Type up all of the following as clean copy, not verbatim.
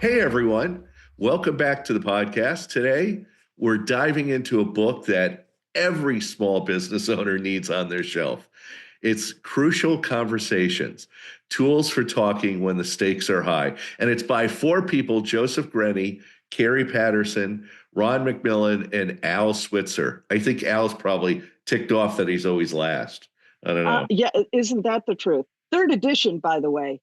Hey, everyone. Welcome back to the podcast. Today, we're diving into a book that every small business owner needs on their shelf. It's Crucial Conversations, Tools for Talking When the Stakes Are High. And it's by four people, Joseph Grenny, Carrie Patterson, Ron McMillan, and Al Switzer. I think Al's probably ticked off that he's always last. I don't know. Yeah, isn't that the truth? Third edition, by the way.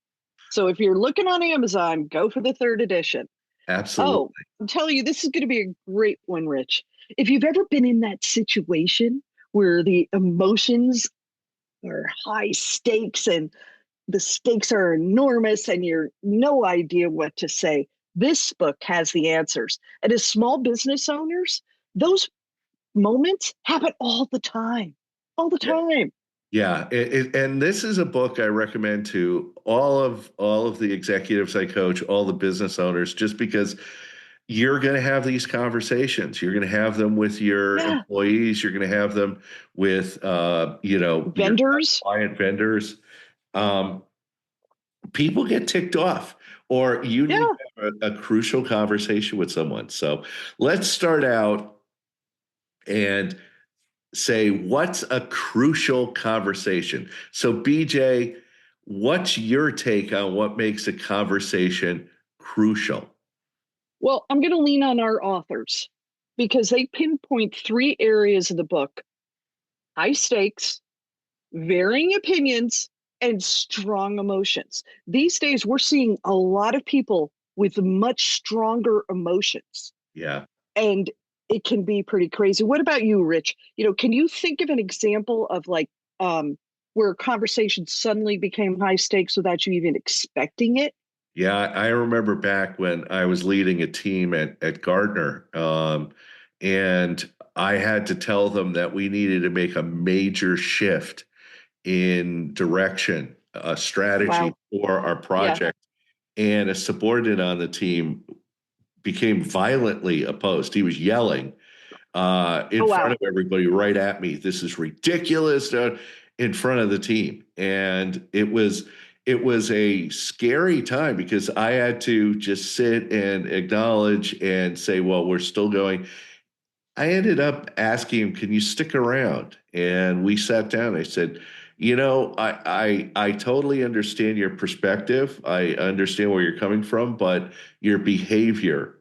So if you're looking on Amazon, go for the third edition. Oh, Absolutely. I'm telling you, this is going to be a great one, Rich. If you've ever been in that situation where the emotions are high stakes and the stakes are enormous and you're no idea what to say, this book has the answers. And as small business owners, those moments happen all the time, all the Yeah. time. Yeah, and this is a book I recommend to all of the executives I coach, all the business owners, just because you're going to have these conversations. You're going to have them with your Yeah. employees. You're going to have them with your Vendors. client vendors. Um, People get ticked off, or you need Yeah. to have a crucial conversation with someone. So let's start out and say, what's a crucial conversation? So, BJ, what's your take on what makes a conversation crucial? Well, I'm going to lean on our authors because they pinpoint three areas of the book: high stakes, varying opinions, and strong emotions. These days, we're seeing a lot of people with much stronger emotions, Yeah. and it can be pretty crazy. What about you, Rich? Can you think of an example of um, where a conversation suddenly became high stakes without you even expecting it? Yeah, I remember back when I was leading a team at Gardner, and I had to tell them that we needed to make a major shift in direction, a strategy Wow. for our Yeah. project. And a subordinate on the team became violently opposed. He was yelling in Oh, front wow. of everybody right at me. This is ridiculous, in front of the team. And it was a scary time because I had to just sit and acknowledge and say, well, we're still going. I ended up asking him, can you stick around? And we sat down. I said, I totally understand your perspective. I understand where you're coming from, but your behavior,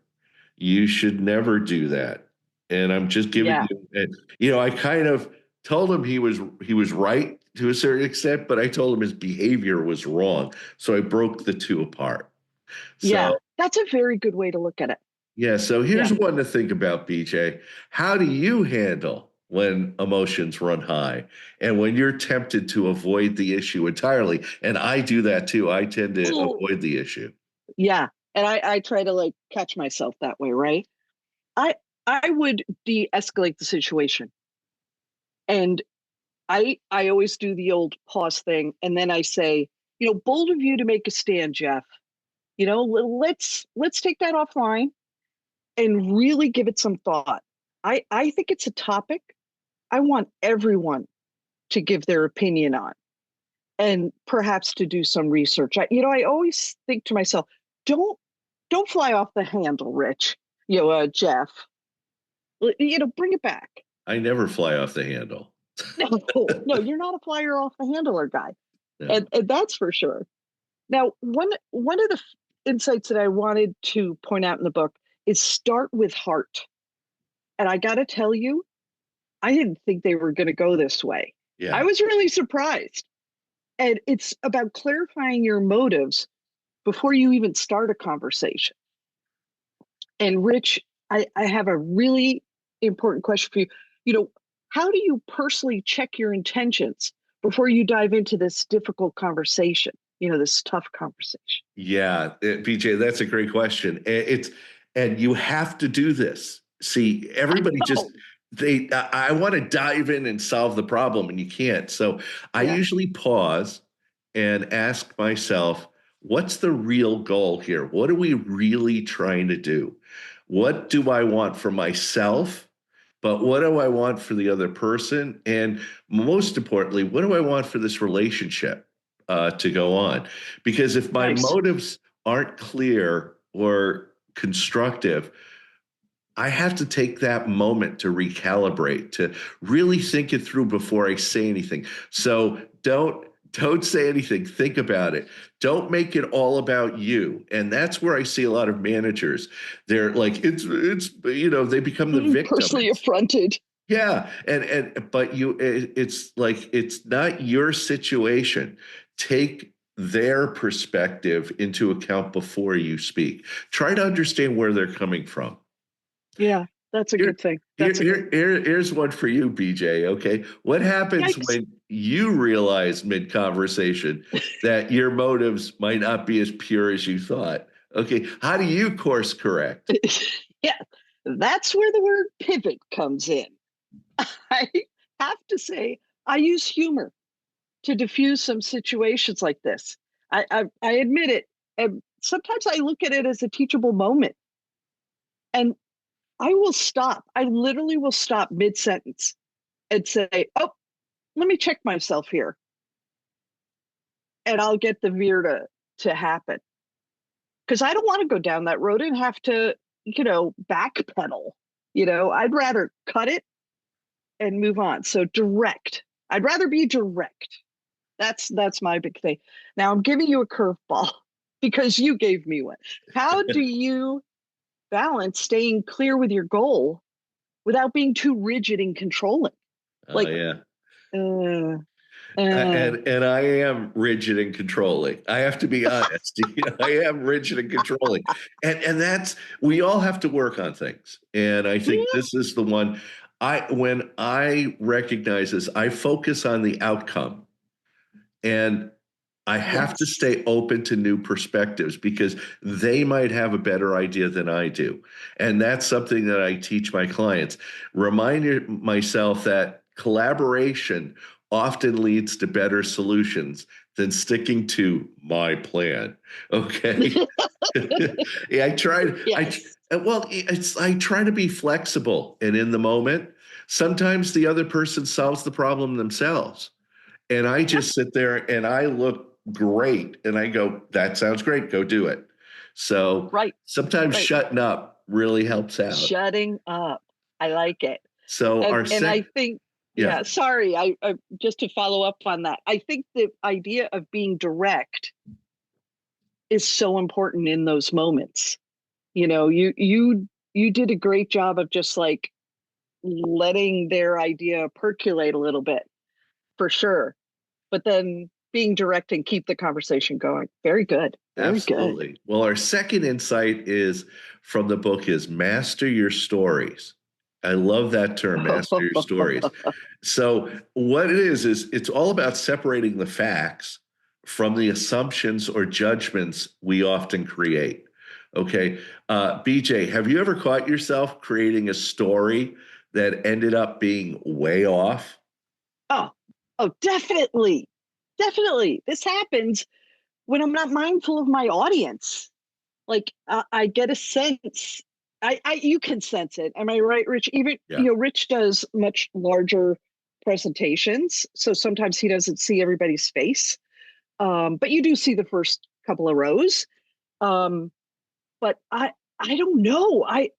you should never do that. And I'm just giving Yeah. you, and I kind of told him he was right to a certain extent, but I told him his behavior was wrong. So I broke the two apart. Yeah. So That's a very good way to look at it. yeah, so here's Yeah. one to think about, BJ. How do you handle when emotions run high and when you're tempted to avoid the issue entirely? And I do that too. I tend to Oh, avoid the issue. yeah. And I try to like catch myself that way, right? I I would de-escalate the situation. And I always do the old pause thing. And then I say, bold of you to make a stand, Jeff. Let's take that offline and really give it some thought. I think it's a topic I want everyone to give their opinion on and perhaps to do some research. I always think to myself, don't don't fly off the handle, Rich. Jeff. Bring it back. I never fly off the handle. No, no, you're not a flyer off the handler guy, No. and that's for sure. Now, one of the insights that I wanted to point out in the book is start with heart. And I got to tell you, I didn't think they were going to go this way. I Yeah. was really surprised. And it's about clarifying your motives before you even start a conversation. And Rich, I have a really important question for you. You know, how do you personally check your intentions before you dive into this difficult conversation? This tough conversation. Yeah, BJ, that's a great question. And you have to do this. See, everybody just Oh, they I want to dive in and solve the problem, and you can't. So I yeah, usually pause and ask myself, what's the real goal here? What are we really trying to do? What do I want for myself? But what do I want for the other person? And most importantly, what do I want for this relationship to go on? Because if my nice. motives aren't clear, or constructive, I have to take that moment to recalibrate, to really think it through before I say anything. So don't say anything. Think about it. Don't make it all about you. And that's where I see a lot of managers. They're like, it's they become the Personally victims. affronted. Yeah, and but it's like it's not your situation. Take their perspective into account before you speak. Try to understand where they're coming from. Yeah, that's a Here, good thing. That's a good. here's one for you, BJ. Okay, what happens Yikes. when you realize mid conversation that your motives might not be as pure as you thought? Okay, how do you course correct? Yeah, that's where the word pivot comes in. I have to say, I use humor to diffuse some situations like this. I admit it. And sometimes I look at it as a teachable moment, and I will stop. I literally will stop mid sentence and say, "Oh, let me check myself here," and I'll get the veer to happen because I don't want to go down that road and have to, backpedal. I'd rather cut it and move on. So direct. I'd rather be direct. That's my big thing. Now I'm giving you a curveball because you gave me one. How do you balance staying clear with your goal without being too rigid and controlling? Oh Like, yeah. uh, uh, And I am rigid and controlling. I have to be honest. I am rigid and controlling. And that's we all have to work on things. And I think yeah, this is the one when I recognize this, I focus on the outcome. And I have to yes, stay open to new perspectives because they might have a better idea than I do. And that's something that I teach my clients. Remind myself that collaboration often leads to better solutions than sticking to my plan. Okay. Yeah, yes, I try to be flexible and in the moment. Sometimes the other person solves the problem themselves. And I yep, just sit there and I look great and I go, that sounds great. Go do it. So right, sometimes right. shutting up really helps out. Shutting up. I like it. So and our and sec, I think, yeah, yeah, sorry, I just to follow up on that, I think the idea of being direct is so important in those moments. You did a great job of just like letting their idea percolate a little bit, for sure, but then being direct and keep the conversation going. Very good, very good. absolutely. Well, our second insight is from the book is master your stories. I love that term, master your stories. So what it is it's all about separating the facts from the assumptions or judgments we often create. Okay. BJ, have you ever caught yourself creating a story that ended up being way off? Oh, oh, definitely, definitely. This happens when I'm not mindful of my audience. Like I get a sense. You can sense it. Am I right, Rich? Even Yeah. Rich does much larger presentations, so sometimes he doesn't see everybody's face. But you do see the first couple of rows. Um, but I don't know. I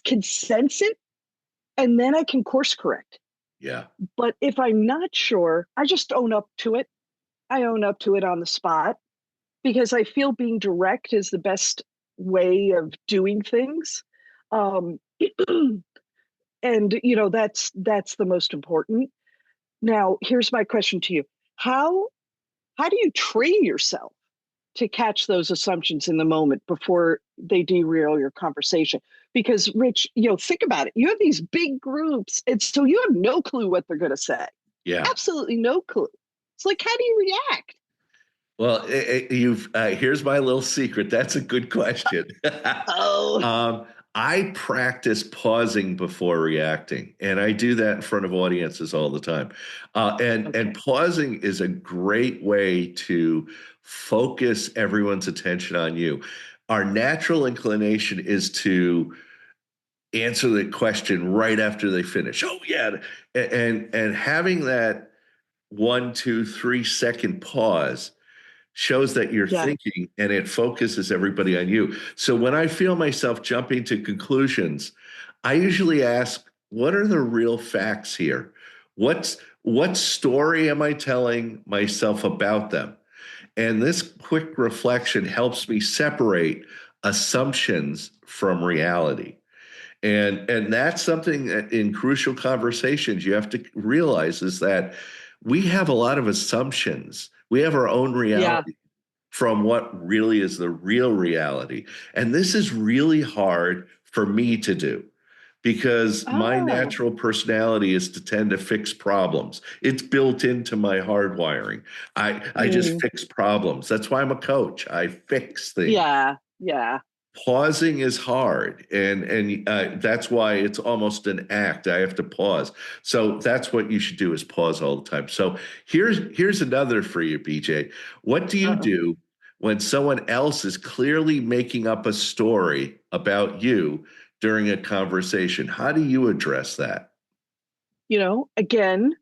can sense it, and then I can course correct. Yeah. But if I'm not sure, I just own up to it. I own up to it on the spot because I feel being direct is the best way of doing things. Um, and that's the most important. Now, here's my question to you. How how do you train yourself to catch those assumptions in the moment before they derail your conversation? Because Rich, think about it. You have these big groups, and so you have no clue what they're going to say. Yeah. Absolutely no clue. It's like, how do you react? Well, you've here's my little secret. That's a good question. Oh, um, I practice pausing before reacting, and I do that in front of audiences all the time. And okay. pausing is a great way to focus everyone's attention on you. Our natural inclination is to answer the question right after they finish. Oh yeah, and having that 1, 2, 3 second pause shows that you're Yeah. thinking, and it focuses everybody on you. So when I feel myself jumping to conclusions, I usually ask, what are the real facts here? What story am I telling myself about them? And this quick reflection helps me separate assumptions from reality. And that's something that in crucial conversations you have to realize is that we have a lot of assumptions. We have our own Yeah. reality from what really is the real reality. And this is really hard for me to do because my Oh. natural personality is to tend to fix problems. It's built into my hardwiring. I just Mm, fix problems. That's why I'm a coach. I fix things. yeah. Yeah. Pausing is hard, and that's why it's almost an act. I have to pause. So that's what you should do is pause all the time. So here's another for you, BJ. What do you Uh-oh. do when someone else is clearly making up a story about you during a conversation? How do you address that? Again,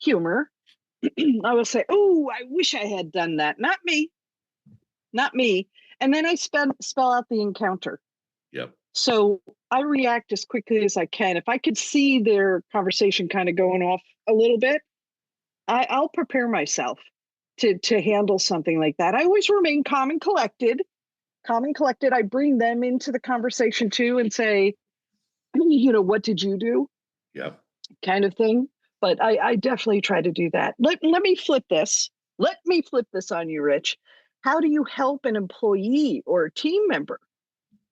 humor. I will say, "Oh, I wish I had done that." Not me, not me. And then I spell out the encounter. Yep. So I react as quickly as I can. If I could see their conversation kind of going off a little bit, I'll prepare myself to handle something like that. I always remain calm and collected. Calm and collected. I bring them into the conversation too and say, what did you do? Yep. Kind of thing. But I definitely try to do that. Let me flip this. Let me flip this on you, Rich. How do you help an employee or a team member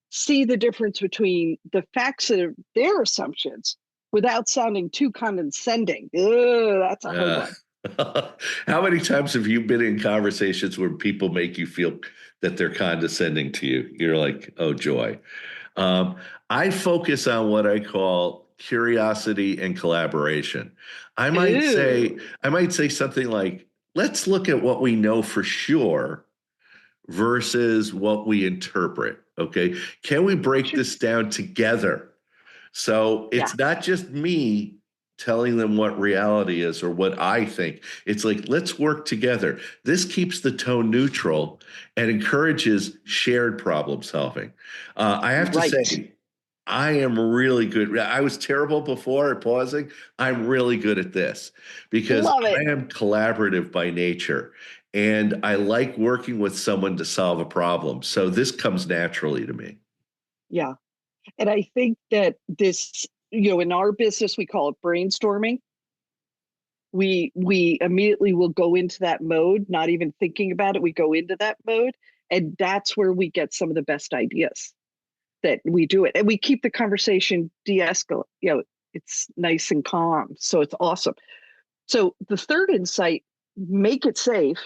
see the difference between the facts of their assumptions without sounding too condescending? Ugh, that's a hard Uh, one. how many times have you been in conversations where people make you feel that they're condescending to you? You're like, oh, joy. Um, I focus on what I call curiosity and collaboration. Ew. I might say something like, let's look at what we know for sure versus what we interpret. Okay. Can we break Sure. this down together? So Yeah. it's not just me telling them what reality is or what I think. It's like, let's work together. This keeps the tone neutral and encourages shared problem solving. I have to Right. say, I am really good. I was terrible before at pausing. I'm really good at this because Love it. I am collaborative by nature and I like working with someone to solve a problem. So this comes naturally to me. Yeah. And I think that this, in our business, we call it brainstorming. We immediately will go into that mode, not even thinking about it. We go into that mode, and that's where we get some of the best ideas that we do it. And we keep the conversation de-escalate. It's nice and calm. So it's awesome. So the third insight, make it safe.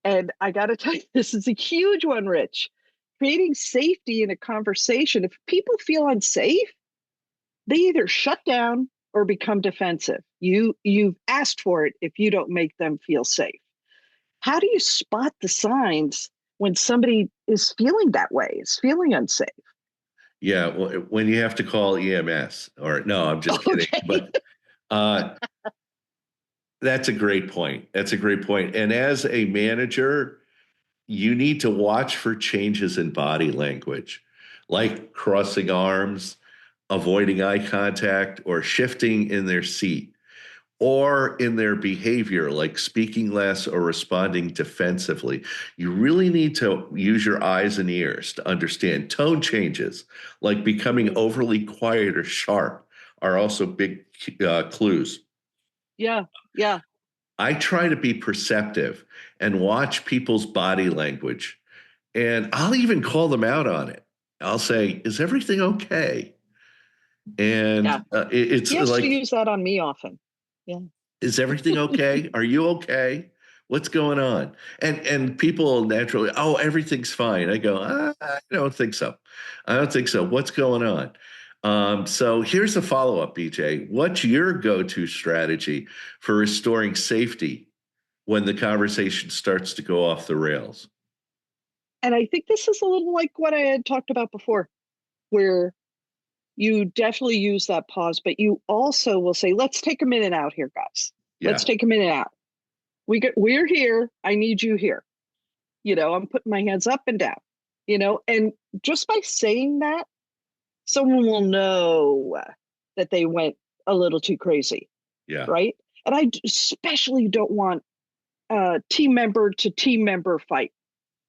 And I got to tell you, this is a huge one, Rich. Creating safety in a conversation. If people feel unsafe, they either shut down or become defensive. You've asked for it if you don't make them feel safe. How do you spot the signs when somebody is feeling that way, is feeling unsafe? Yeah, well, when you have to call EMS, or no, I'm just kidding. Okay. But uh, that's a great point. That's a great point. And as a manager, you need to watch for changes in body language, like crossing arms, avoiding eye contact, or shifting in their seat, or in their behavior, like speaking less or responding defensively. You really need to use your eyes and ears to understand tone changes, like becoming overly quiet or sharp, are also big clues. Yeah, yeah. I try to be perceptive and watch people's body language, and I'll even call them out on it. I'll say, "Is everything okay?" Yeah. And it's He has to like, use that on me often. Yeah. is everything okay? Are you okay? What's going on? And people naturally, oh, everything's fine. I go, I don't think so. I don't think so. What's going on? So here's a follow-up, BJ. What's your go-to strategy for restoring safety when the conversation starts to go off the rails? And I think this is a little like what I had talked about before, where you definitely use that pause, but you also will say, let's take a minute out here, guys. Let's Yeah. take a minute out. We're here. I need you here. I'm putting my hands up and down, and just by saying that, someone will know that they went a little too crazy, Yeah. right? And especially don't want team member to team member fight.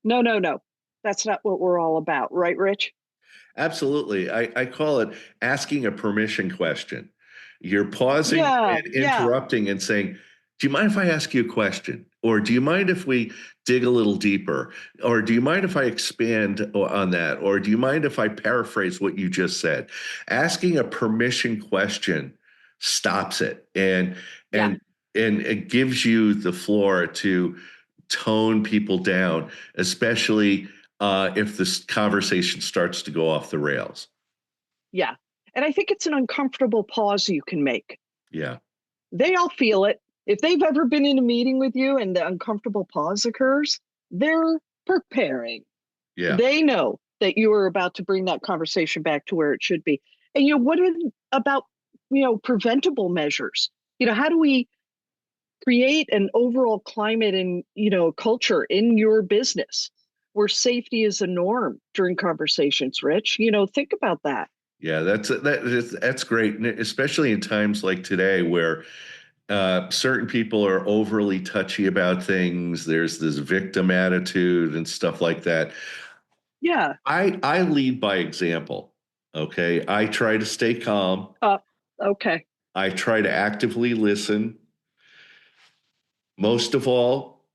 No, no, no. That's not what we're all about, right, Rich? Absolutely. I call it asking a permission question. You're pausing Yeah, and yeah, interrupting and saying, do you mind if I ask you a question? Or do you mind if we dig a little deeper? Or do you mind if I expand on that? Or do you mind if I paraphrase what you just said? Asking a permission question stops it yeah. and and it gives you the floor to tone people down, especially if this conversation starts to go off the rails. Yeah. And I think it's an uncomfortable pause you can make. Yeah. They all feel it. If they've ever been in a meeting with you and the uncomfortable pause occurs, they're preparing. Yeah. They know that you are about to bring that conversation back to where it should be. And about preventable measures? How do we create an overall climate and culture in your business where safety is a norm during conversations, Rich? Think about that. Yeah, that's great, and especially in times like today where certain people are overly touchy about things. There's this victim attitude and stuff like that. Yeah. I lead by example. Okay, I try to stay calm. Okay. I try to actively listen. Most of all,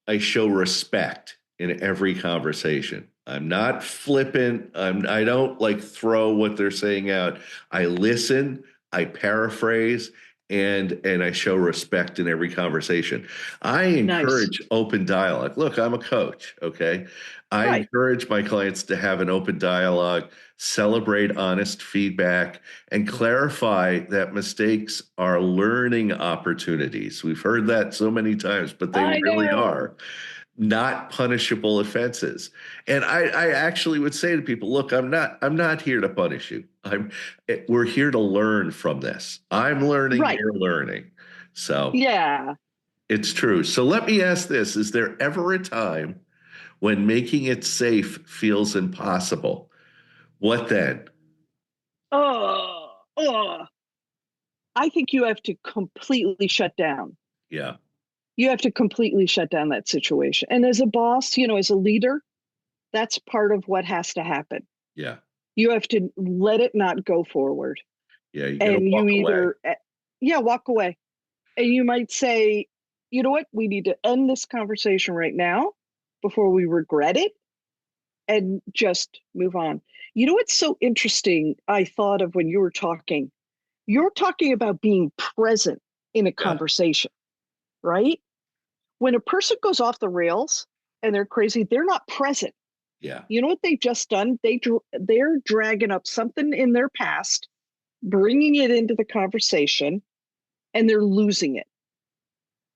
I show respect in every conversation. I'm not flippant. I don't like throw what they're saying out. I listen, I paraphrase, and I show respect in every conversation. I Nice. encourage open dialogue. Look, I'm a coach, okay? I Right. encourage my clients to have an open dialogue, celebrate honest feedback, and clarify that mistakes are learning opportunities. We've heard that so many times, but they I really know. are not punishable offenses. And I actually would say to people, look, I'm not here to punish you. We're here to learn from this. I'm learning, Right. you're learning. So Yeah. it's true. So let me ask this: is there ever a time when making it safe feels impossible? What then? Oh. I think you have to completely shut down. Yeah, You have to completely shut down that situation. And as a boss, as a leader, that's part of what has to happen. yeah, You have to let it not go forward. yeah. You got to And you walk away. either, yeah, walk away. And you might say, you know what? We need to end this conversation right now before we regret it and just move on. You know what's so interesting? I thought of when you were talking, you're talking about being present in a Yeah, conversation, right? When a person goes off the rails and they're crazy, they're not present. yeah, You know what they've just done? They're dragging up something in their past, bringing it into the conversation, and they're losing it.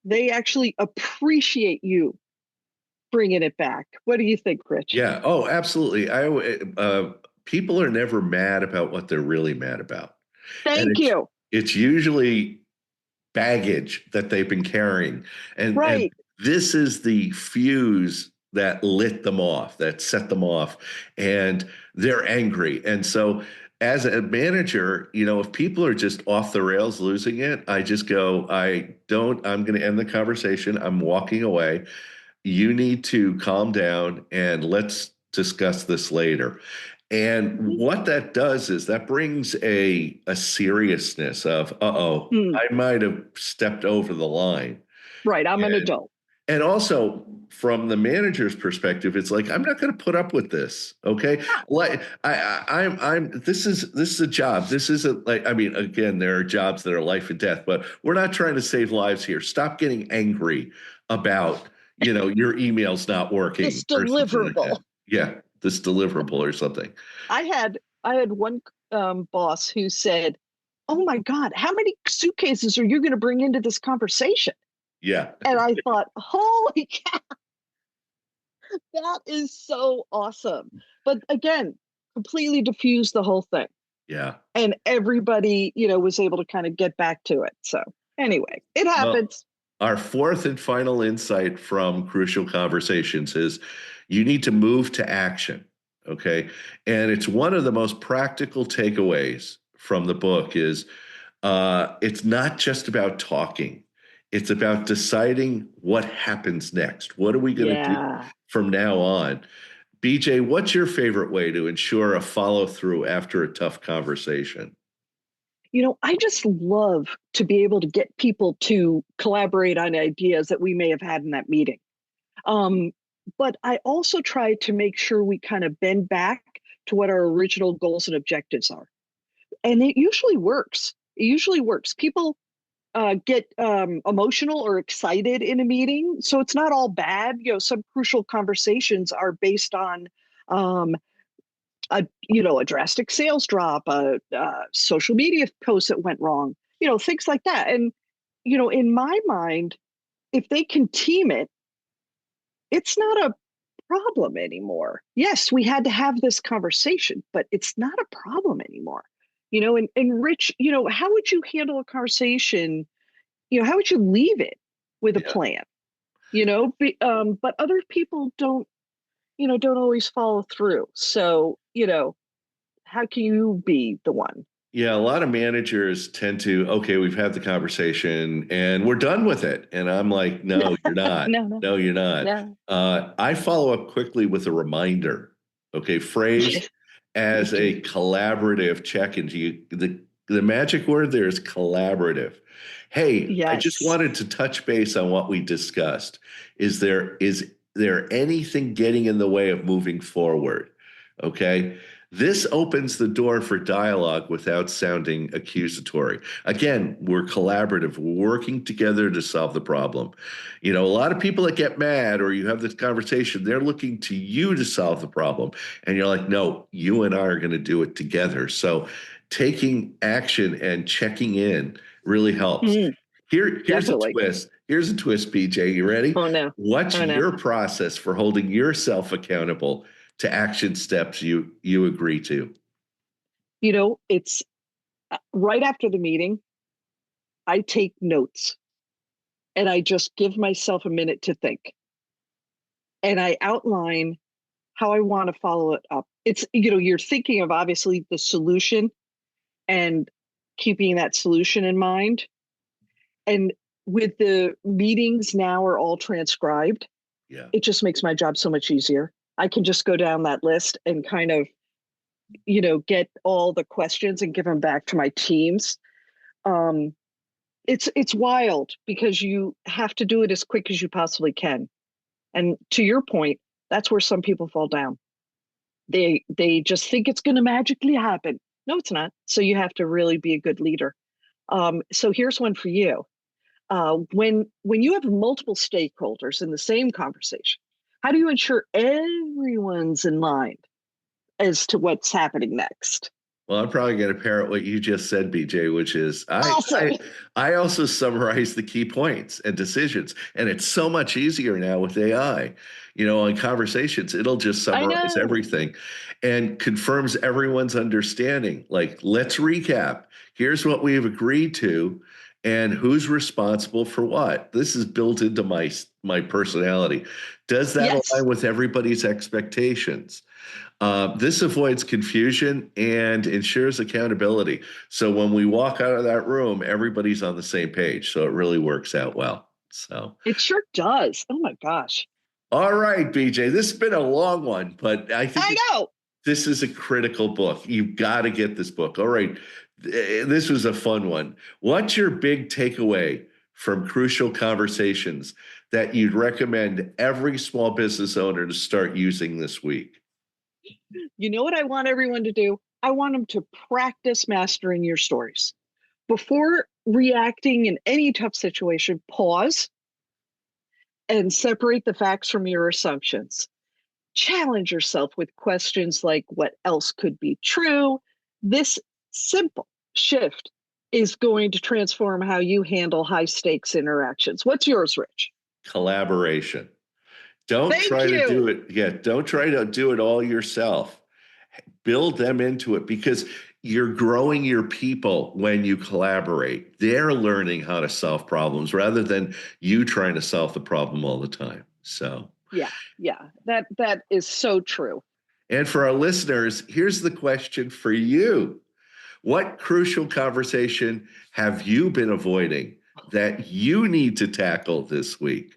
They actually appreciate you bringing it back. What do you think, Rich? yeah. Oh, absolutely. People are never mad about what they're really mad about. And Thank it's you. it's usually baggage that they've been carrying. And Right. this is the fuse that lit them off, that set them off, and they're angry. And so as a manager, if people are just off the rails losing it, I just go, I'm going to end the conversation. I'm walking away. You need to calm down and let's discuss this later. And Mhm. what that does is that brings a seriousness of, uh-oh, Hmm. I might have stepped over the line. Right. I'm an And adult. and also from the manager's perspective, it's like, I'm not going to put up with this. Okay. Like this is a job. This isn't like, I mean, again, there are jobs that are life and death, but we're not trying to save lives here. Stop getting angry about, your email's not working This or something like that. deliverable. Yeah. This deliverable or something. I had one boss who said, "Oh my God, how many suitcases are you going to bring into this conversation?" Yeah. And I thought, "Holy cow, that is so awesome!" But again, completely diffused the whole thing, Yeah. and everybody, was able to kind of get back to it. So anyway, it Well, happens. Our fourth and final insight from Crucial Conversations is you need to move to action. Okay. And it's one of the most practical takeaways from the book is it's not just about talking. It's about deciding what happens next. What are we going to do Yeah. from now on? BJ, what's your favorite way to ensure a follow through after a tough conversation? I just love to be able to get people to collaborate on ideas that we may have had in that meeting. Um, but I also try to make sure we kind of bend back to what our original goals and objectives are. And it usually works. It usually works. People get emotional or excited in a meeting. So it's not all bad. Some crucial conversations are based on um, a drastic sales drop, a social media post that went wrong, things like that. And in my mind, if they can team it, it's not a problem anymore. Yes, we had to have this conversation, but it's not a problem anymore. And Rich, how would you handle a conversation? How would you leave it with a Yeah. plan? But other people don't always follow through. So, how can you be the one? Yeah, a lot of managers tend to, okay, we've had the conversation and we're done with it. And I'm like, no, you're not. No, no, No, you're not. no. I follow up quickly with a reminder, okay, phrased Me as too. a collaborative check-in. The magic word there is collaborative. Hey, I just Yes. wanted to touch base on what we discussed. Is there anything getting in the way of moving forward? Okay. This opens the door for dialogue without sounding accusatory. Again, we're collaborative. We're working together to solve the problem. A lot of people that get mad or you have this conversation, they're looking to you to solve the problem. And you're like, no, you and I are going to do it together. So taking action and checking in really helps. Mm, Here's a definitely. twist. Here's a twist, BJ. You ready? Oh no. What's Oh no. your process for holding yourself accountable to action steps you agree to? It's right after the meeting, I take notes and I just give myself a minute to think. And I outline how I want to follow it up. You're thinking of obviously the solution and keeping that solution in mind. And with the meetings now are all transcribed, Yeah. it just makes my job so much easier. I can just go down that list and kind of, get all the questions and give them back to my teams. Um, it's wild because you have to do it as quick as you possibly can. And to your point, that's where some people fall down. They just think it's going to magically happen. No, it's not. So you have to really be a good leader. So here's one for you. When you have multiple stakeholders in the same conversation, how do you ensure everyone's in line as to what's happening next? Well, I'm probably going to parrot what you just said, BJ, which is Awesome. I also summarize the key points and decisions, and it's so much easier now with AI. In conversations, it'll just I summarize know. everything and confirms everyone's understanding. Like, let's recap. Here's what we have agreed to, and who's responsible for what. This is built into my personality. Does that Yes. align with everybody's expectations? This avoids confusion and ensures accountability. So when we walk out of that room, everybody's on the same page. So it really works out well. So, It sure does. Oh my gosh. all right, BJ, this has been a long one, but I think I know. this is a critical book. You've got to get this book. All right. This was a fun one. What's your big takeaway from Crucial Conversations that you'd recommend every small business owner to start using this week? You know what I want everyone to do? I want them to practice mastering your stories. Before reacting in any tough situation, pause and separate the facts from your assumptions. Challenge yourself with questions like what else could be true? This simple shift is going to transform how you handle high stakes interactions. What's yours, Rich? Collaboration. Don't Thank try to do you. it. Yeah, don't try to do it all yourself. Build them into it because you're growing your people when you collaborate. They're learning how to solve problems rather than you trying to solve the problem all the time. So, Yeah, yeah, that is so true. and for our listeners, here's the question for you. What crucial conversation have you been avoiding that you need to tackle this week?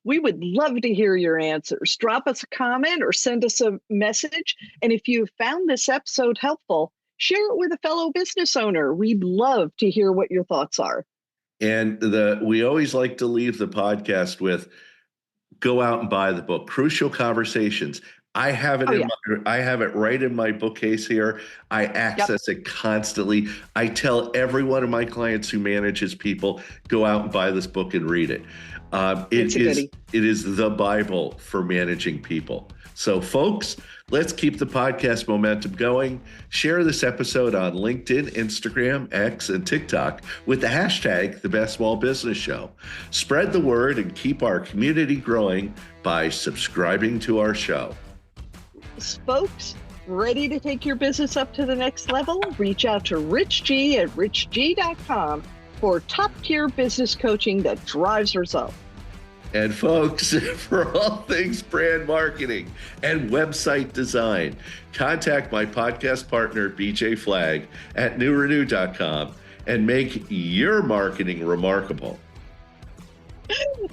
We would love to hear your answers. Drop us a comment or send us a message. And if you found this episode helpful, share it with a fellow business owner. We'd love to hear what your thoughts are. And we always like to leave the podcast with go out and buy the book, Crucial Conversations. I have it I have it right in my bookcase here. I access it constantly. I tell every one of my clients who manages people, go out and buy this book and read it. It is the Bible for managing people. So folks, let's keep the podcast momentum going. Share this episode on LinkedIn, Instagram, X, and TikTok with the hashtag The Best Small Business Show. Spread the word and keep our community growing by subscribing to our show. Folks, ready to take your business up to the next level? Reach out to Rich G at richg.com for top-tier business coaching that drives results. And folks, for all things brand marketing and website design, contact my podcast partner, BJ Flagg, at newrenew.com and make your marketing remarkable.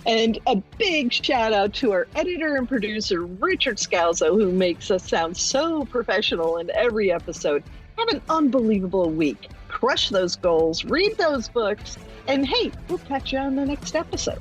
And a big shout out to our editor and producer, Richard Scalzo, who makes us sound so professional in every episode. Have an unbelievable week. Crush those goals, read those books, and hey, we'll catch you on the next episode.